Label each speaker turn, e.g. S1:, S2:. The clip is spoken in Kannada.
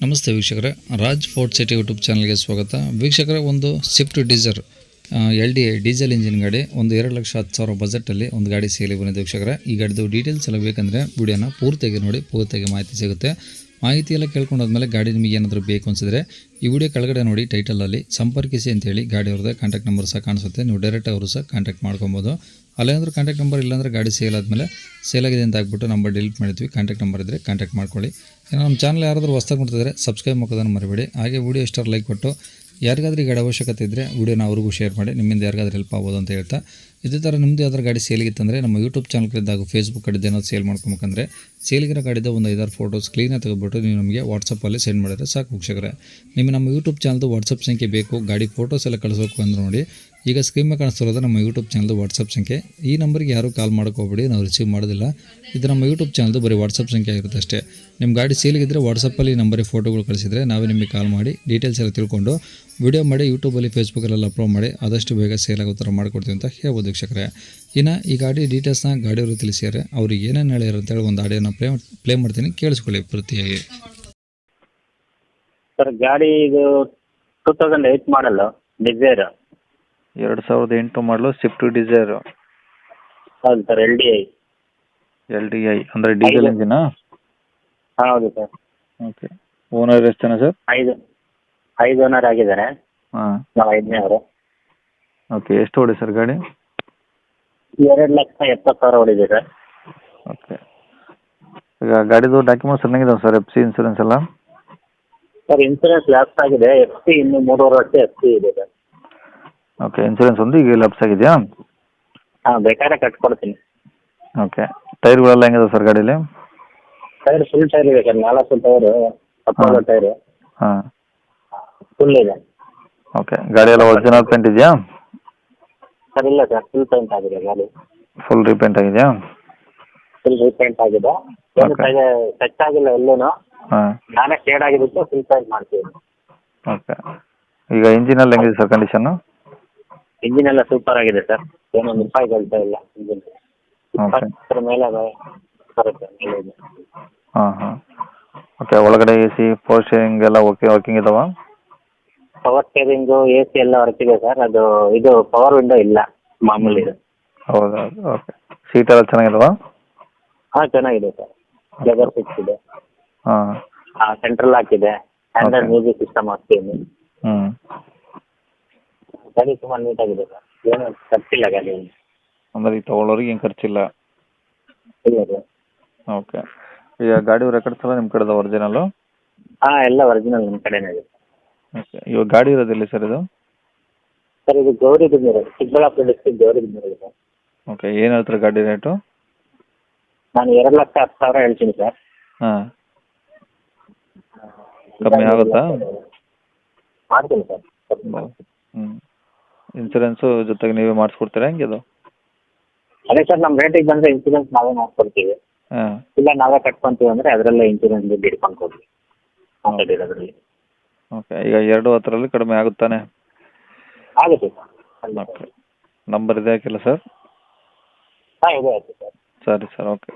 S1: ನಮಸ್ತೆ ವೀಕ್ಷಕರೇ, ರಾಜ್ ಫೋರ್ಟ್ ಸಿಟಿ ಯೂಟ್ಯೂಬ್ ಚಾನಲ್ಗೆ ಸ್ವಾಗತ. ವೀಕ್ಷಕರೇ, ಒಂದು Swift Dzire LDI diesel engine ಗಾಡಿ ಒಂದು 2,10,000 ಬಜೆಟಲ್ಲಿ ಒಂದು ಗಾಡಿ ಸೇಲಿ ಬಂದಿದೆ ವೀಕ್ಷಕರೇ. ಈ ಗಾಡಿದು ಡೀಟೇಲ್ಸ್ ಎಲ್ಲ ಬೇಕಂದರೆ ವಿಡಿಯೋನ ಪೂರ್ತಿಯಾಗಿ ನೋಡಿ, ಪೂರ್ತಿಯಾಗಿ ಮಾಹಿತಿ ಸಿಗುತ್ತೆ. ಮಾಹಿತಿ ಎಲ್ಲ ಕೇಳ್ಕೊಂಡಾದ್ಮೇಲೆ ಗಾಡಿ ನಿಮಗೆ ಏನಾದರೂ ಬೇಕು ಅನಿಸಿದ್ರೆ ಈ ವಿಡಿಯೋ ಕೆಳಗಡೆ ನೋಡಿ ಟೈಟಲಲ್ಲಿ ಸಂಪರ್ಕಿಸಿ ಅಂತೇಳಿ ಗಾಡಿ ಅವ್ರದ್ದೇ ಕಾಂಟ್ಯಾಕ್ಟ್ ನಂಬರ್ ಸಹ ಕಾಣಿಸುತ್ತೆ. ನೀವು ಡೈರೆಕ್ಟ್ ಅವರು ಸಹ ಕಾಂಟ್ಯಾಕ್ಟ್ ಮಾಡ್ಕೊಬೋದು. ಅಲ್ಲೇನಾದ್ರೂ ಕಾಂಟ್ಯಾಕ್ಟ್ ನಂಬರ್ ಇಲ್ಲಾಂದರೆ ಗಾಡಿ ಸೇಲ್ ಆದಮೇಲೆ ಸೇಲಾಗಿದೆ ಅಂತ ಹಾಕ್ಬಿಟ್ಟು ನಂಬರ್ ಡಿಲೀಟ್ ಮಾಡಿದ್ವಿ. ಕಾಂಟ್ಯಾಕ್ಟ್ ನಂಬರ್ ಇದ್ದರೆ ಕಾಂಟ್ಯಾಕ್ಟ್ ಮಾಡ್ಕೊಳ್ಳಿ. ಇನ್ನು ನಮ್ಮ ಚಾನಲ್ ಯಾರಾದರೂ ಹೊಸ್ದಾಗಿ ನೋಡ್ತಿದ್ರೆ ಸಬ್ಸ್ಕ್ರೈಬ್ ಮಾಡೋದನ್ನು ಮರಿಬೇಡಿ. ಹಾಗೆ ವಿಡಿಯೋ ಇಷ್ಟರ ಲೈಕ್ ಕೊಟ್ಟು ಯಾರಿಗಾದ್ರೂ ಈ ಗಾಡಿ ಅವಶ್ಯಕತೆ ಇದ್ದರೆ ವಿಡಿಯೋನ ಅವ್ರಿಗೂ ಶೇರ್ ಮಾಡಿ, ನಿಮ್ಮಿಂದ ಯಾರಿಗಾದ್ರೂ ಹೆಲ್ಪ್ ಆಗ್ಬೋದು ಅಂತ ಹೇಳ್ತಾ, ಇದೇ ಥರ ನಿಮ್ಮದು ಯಾವ್ದಾರು ಗಾಡಿ ಸೇಲಿಗಿತ್ತಂದರೆ ನಮ್ಮ ಯೂಟ್ಯೂಬ್ ಚಾನಲ್ ಕಡೆದಾಗ ಫೇಸ್ಬುಕ್ ಕಡೆದು ಏನಾದ್ರು ಸೇಲ್ ಮಾಡ್ಕೊಬೇಕಂದ್ರೆ ಸೇಲಿಗಿರೋ ಗಾಡಿದ ಒಂದು 5-6 ಫೋಟೋಸ್ ಕ್ಲೀನಾಗಿ ತೆಗೆದುಬಿಟ್ಟು ನೀವು ನಮಗೆ ವಾಟ್ಸಪ್ಪಲ್ಲಿ ಸೆಂಡ್ ಮಾಡಿದ್ರೆ ಸಾಕು ವೀಕ್ಷಕರೇ. ನಿಮಗೆ ನಮ್ಮ ಯೂಟ್ಯೂಬ್ ಚಾನಲ್ದು ವಾಟ್ಸಪ್ ಸಂಖ್ಯೆ ಬೇಕು, ಗಾಡಿ ಫೋಟೋಸ್ ಎಲ್ಲ ಕಳಿಸೋಕು ಅಂದ್ರೆ ನೋಡಿ, ಈಗ ಸ್ಕ್ರೀನ್ ಮೇಲೆ ಕಾಣಿಸ್ತಿರೋದು ನಮ್ಮ ಯೂಟ್ಯೂಬ್ ಚಾನಲ್ದು ವಾಟ್ಸಪ್ ಸಂಖ್ಯೆ. ಈ ನಂಬರ್ಗೆ ಯಾರೂ ಕಾಲ್ ಮಾಡೋಕೋಗ್ಬೇಡಿ, ನಾವು ರಿಸೀವ್ ಮಾಡೋದಿಲ್ಲ. ಇದು ನಮ್ಮ ಯೂಟ್ಯೂಬ್ ಚಾನಲ್ದು ಬರೀ ವಾಟ್ಸಪ್ ಸಂಖ್ಯೆ ಆಗಿರುತ್ತೆ ಅಷ್ಟೇ. ನಿಮ್ಮ ಗಾಡಿ ಸೇಲಿಗಿದ್ದರೆ ವಾಟ್ಸಪ್ಪಲ್ಲಿ ನಂಬರಿಗೆ ಫೋಟೋಗಳು ಕಳಿಸಿದರೆ ನಾವೇ ನಿಮಗೆ ಕಾಲ್ ಮಾಡಿ ಡೀಟೇಲ್ಸ್ ಎಲ್ಲ ತಿಳ್ಕೊಂಡು ವಿಡಿಯೋ ಮಾಡಿ ಯೂಟ್ಯೂಬಲ್ಲಿ ಫೇಸ್ಬುಕ್ಕಲ್ಲೆಲ್ಲ ಅಪ್ಲೋಡ್ ಮಾಡಿ ಆದಷ್ಟು ಬೇಗ ಸೇಲ್ ಆಗೋ ಥರ ಮಾಡಿಕೊಡ್ತೀವಿ ಅಂತ ಹೇಳ್ಬೋದು ವೀಕ್ಷಕರೇ. ಇನ್ನು ಈ ಗಾಡಿ ಡೀಟೇಲ್ಸ್ನ ಗಾಡಿಯವರು ತಿಳಿಸಿದ್ದಾರೆ. ಅವ್ರಿಗೆ ಏನೇನು ಹೇಳ್ಯಾರ ಅಂತೇಳಿ ಒಂದು ಆಡಿಯೋನ ಪ್ಲೇ ಮಾಡ್ತೀನಿ, ಕೇಳಿಸ್ಕೊಳ್ಳಿ ಪ್ರತಿಯಾಗಿ.
S2: ಸರ್, ಗಾಡಿ ಇದು 2008 ಮಾಡಲು ಡಿಸೈರ್.
S3: 2008 ಮಾಡಲು ಸ್ವಿಫ್ಟ್ ಡಿಸೈರ್.
S2: ಹೌದು ಸರ್,
S3: LDI ಅಂದರೆ ಡೀಸೆಲ್ ಇಂಜಿನಾ?
S2: ಹೌದು ಸರ್.
S3: ಓಕೆ. ಓನರ್ ಎಷ್ಟು ಜನ ಸರ್?
S2: ಐದು ಓನರ್ ಆಗಿದ್ದಾರೆ.
S3: ಹಾಂ.
S2: ನಾವು 5ನೇ ಅವರು.
S3: ಓಕೆ. ಎಷ್ಟು ಓಡಿ ಸರ್ ಗಾಡಿ?
S2: 2,70,000 ಹೊಡಿದೆ ಸರ್.
S3: ಓಕೆ. ಈಗ ಗಾಡಿದು ಡಾಕ್ಯುಮೆಂಟ್ಸ್ ಚೆನ್ನಾಗಿದಾವೆ ಸರ್? FC ಇನ್ಸೂರೆನ್ಸ್ ಎಲ್ಲ?
S2: ಸರ್, ಇನ್ಸೂರೆನ್ಸ್ ಲ್ಯಾಪ್ಸ್ ಆಗಿದೆ. FC ಇನ್ನು 3 ವರ್ಷ FC ಇದೆ ಸರ್.
S3: ಓಕೆ. ಇನ್ಸೂರೆನ್ಸ್ ಒಂದು ಈಗ ಲ್ಯಾಪ್ಸ್ ಆಗಿದೆಯಾ?
S2: ಹಾಂ, ಬೇಕಾದ್ರೆ ಕಟ್ಕೊಡ್ತೀನಿ.
S3: ಓಕೆ. ಟೈರ್ಗಳೆಲ್ಲ ಹೆಂಗಿದೆ ಸರ್ ಗಾಡೀಲಿ?
S2: ಟೈರ್ ಫುಲ್ ಟೈರ್ ಇದೆ ಸರ್. 4 ಟೈರು, 10 ಟೈರು
S3: ಹಾಂ.
S2: ಫುಲ್ ಇದೆ.
S3: ಓಕೆ. ಗಾಡಿ ಎಲ್ಲ ಒರಿಜಿನಲ್ ಪೇಂಟ್ ಇದೆಯಾ?
S2: ಸರ್, ಇಲ್ಲ ಸರ್, ಫುಲ್ ಪೇಂಟ್ ಆಗಿದೆ ಗಾಡಿ.
S3: ಫುಲ್ ರೀಪೇಂಟ್ ಆಗಿದೆಯಾ?
S2: ಫುಲ್ ರೀಪೇಂಟ್ ಆಗಿದೆ. ಏನು
S3: Okay.
S2: ಟಚ್ ಆಗಿಲ್ಲ ಎಲ್ಲೂನು.
S3: ಹಾಂ.
S2: ನಾನೇ ಶೇಡ್ ಆಗಿದ್ದಕ್ಕೆ ಫುಲ್ ಪೇಂಟ್ ಮಾಡ್ತೀವಿ.
S3: ಓಕೆ. ಈಗ ಇಂಜಿನಲ್ಲಿ ಹೆಂಗಿದೆ ಸರ್ ಕಂಡೀಷನ್ನು?
S2: ಇಂಜಿನ್ ಎಲ್ಲ ಸೂಪರ್ ಆಗಿದೆ ಸರ್. ಏನೊಂದು ರೂಪಾಯಿ ಕಳ್ತಾ ಇಲ್ಲ ಇಂಜಿನ್.
S3: ಓಕೆ.
S2: 20 ಮೇಲೆ ಬರುತ್ತೆ ಮೈಲೇಜ್.
S3: ಹಾಂ ಹಾಂ. ಓಕೆ. ಒಳಗಡೆ AC, ಪವರ್ ಸ್ಟೇರಿಂಗ್ ಎಲ್ಲ ವರ್ಕಿಂಗ್ ಇದಾವ?
S2: ಪವರ್ ಸ್ಟೇರಿಂಗು, AC ಎಲ್ಲ ವರ್ಕಿದೆ ಸರ್. ಅದು ಇದು ಪವರ್ ವಿಂಡೋ ಇಲ್ಲ, ಮಾಮೂಲಿ ಇದೆ.
S3: ಹೌದಾ? ಓಕೆ. ಸೀಟ್ ಎಲ್ಲ ಚೆನ್ನಾಗಿದಾವ?
S2: ಹಾಂ, ಚೆನ್ನಾಗಿದೆ ಸರ್. ಲೆದರ್ ಫಿಕ್ಸ್ ಇದೆ.
S3: ಹಾಂ.
S2: ಸೆಂಟ್ರಲ್ ಹಾಕಿದೆ. Android
S3: Okay.
S2: ಮ್ಯೂಸಿಕ್ ಸಿಸ್ಟಮ್ ಹಾಕ್ತೀನಿ.
S3: ಹ್ಞೂ.
S2: ಗಾಡಿ ತುಂಬ ನೀಟಾಗಿದೆ ಸರ್. ಏನು ಖರ್ಚಿಲ್ಲ ಗಾಡಿ.
S3: ಅಂದರೆ ಈಗ ತೊಗೊಳೋರಿಗೆ ಏನು ಖರ್ಚಿಲ್ಲ?
S2: ಇಲ್ಲ ಸರ್.
S3: ಓಕೆ. ಈಗ ಗಾಡಿ ರೆಕಾರ್ಡ್ಸ್ ಎಲ್ಲ ನಿಮ್ಮ ಕಡೆದ ಒರಿಜಿನಲ್ಲು?
S2: ಹಾಂ, ಎಲ್ಲ ಒರಿಜಿನಲ್ ನಮ್ಮ ಕಡೆನೇ ಇದೆ.
S3: ಓಕೆ. ಇವಾಗ ಗಾಡಿ ಇರೋದಿಲ್ಲ ಸರ್ ಇದು?
S2: ಸರ್, ಇದು Gauribidanur, Chikkaballapur district Gauribidanur sir.
S3: Okay. ಏನು ಹೇಳ್ತಾರೆ ಗಾಡಿ ರೇಟು?
S2: ನಾನು 2,10,000 ಹೇಳ್ತೀನಿ ಸರ್.
S3: ಹಾಂ. ಕಮ್ಮಿ ಆಗುತ್ತಾ?
S2: ಮಾಡ್ತೀನಿ ಸರ್.
S3: ಹ್ಞೂ. ಇನ್ಸೂರೆನ್ಸು ಜೊತೆಗೆ ನೀವೇ ಮಾಡಿಸ್ಕೊಡ್ತೀರಾ ಹೆಂಗೆ ಅದು?
S2: ಅದೇ ಸರ್, ನಮ್ಮ ರೇಟಿಗೆ ಬಂದರೆ ಇನ್ಸೂರೆನ್ಸ್ ನಾವೇ ಮಾಡ್ಕೊಡ್ತೀವಿ.
S3: ಹಾಂ.
S2: ಇಲ್ಲ ನಾವೇ ಕಟ್ಕೊಂತೀವಿ ಅಂದರೆ ಅದರಲ್ಲೇ ಇನ್ಸೂರೆನ್ಸ್ ದುಡ್ಡು ಹಿಡ್ಕೊಂಡು ಕೊಡ್ತೀವಿ ಆಲ್ರೆಡಿ ಇರೋದ್ರಲ್ಲಿ.
S3: ಓಕೆ. ಈಗ 2,10,000 ಕಡಿಮೆ ಆಗುತ್ತಾನೆ?
S2: ಆಗುತ್ತೆ ಸರ್.
S3: ಓಕೆ. ನಂಬರ್ ಇದೆ ಹಾಕಿಲ್ಲ ಸರ್?
S2: ಹಾಂ, ಇದೆ ಆಯ್ತು ಸರ್.
S3: ಸರಿ ಸರ್. ಓಕೆ.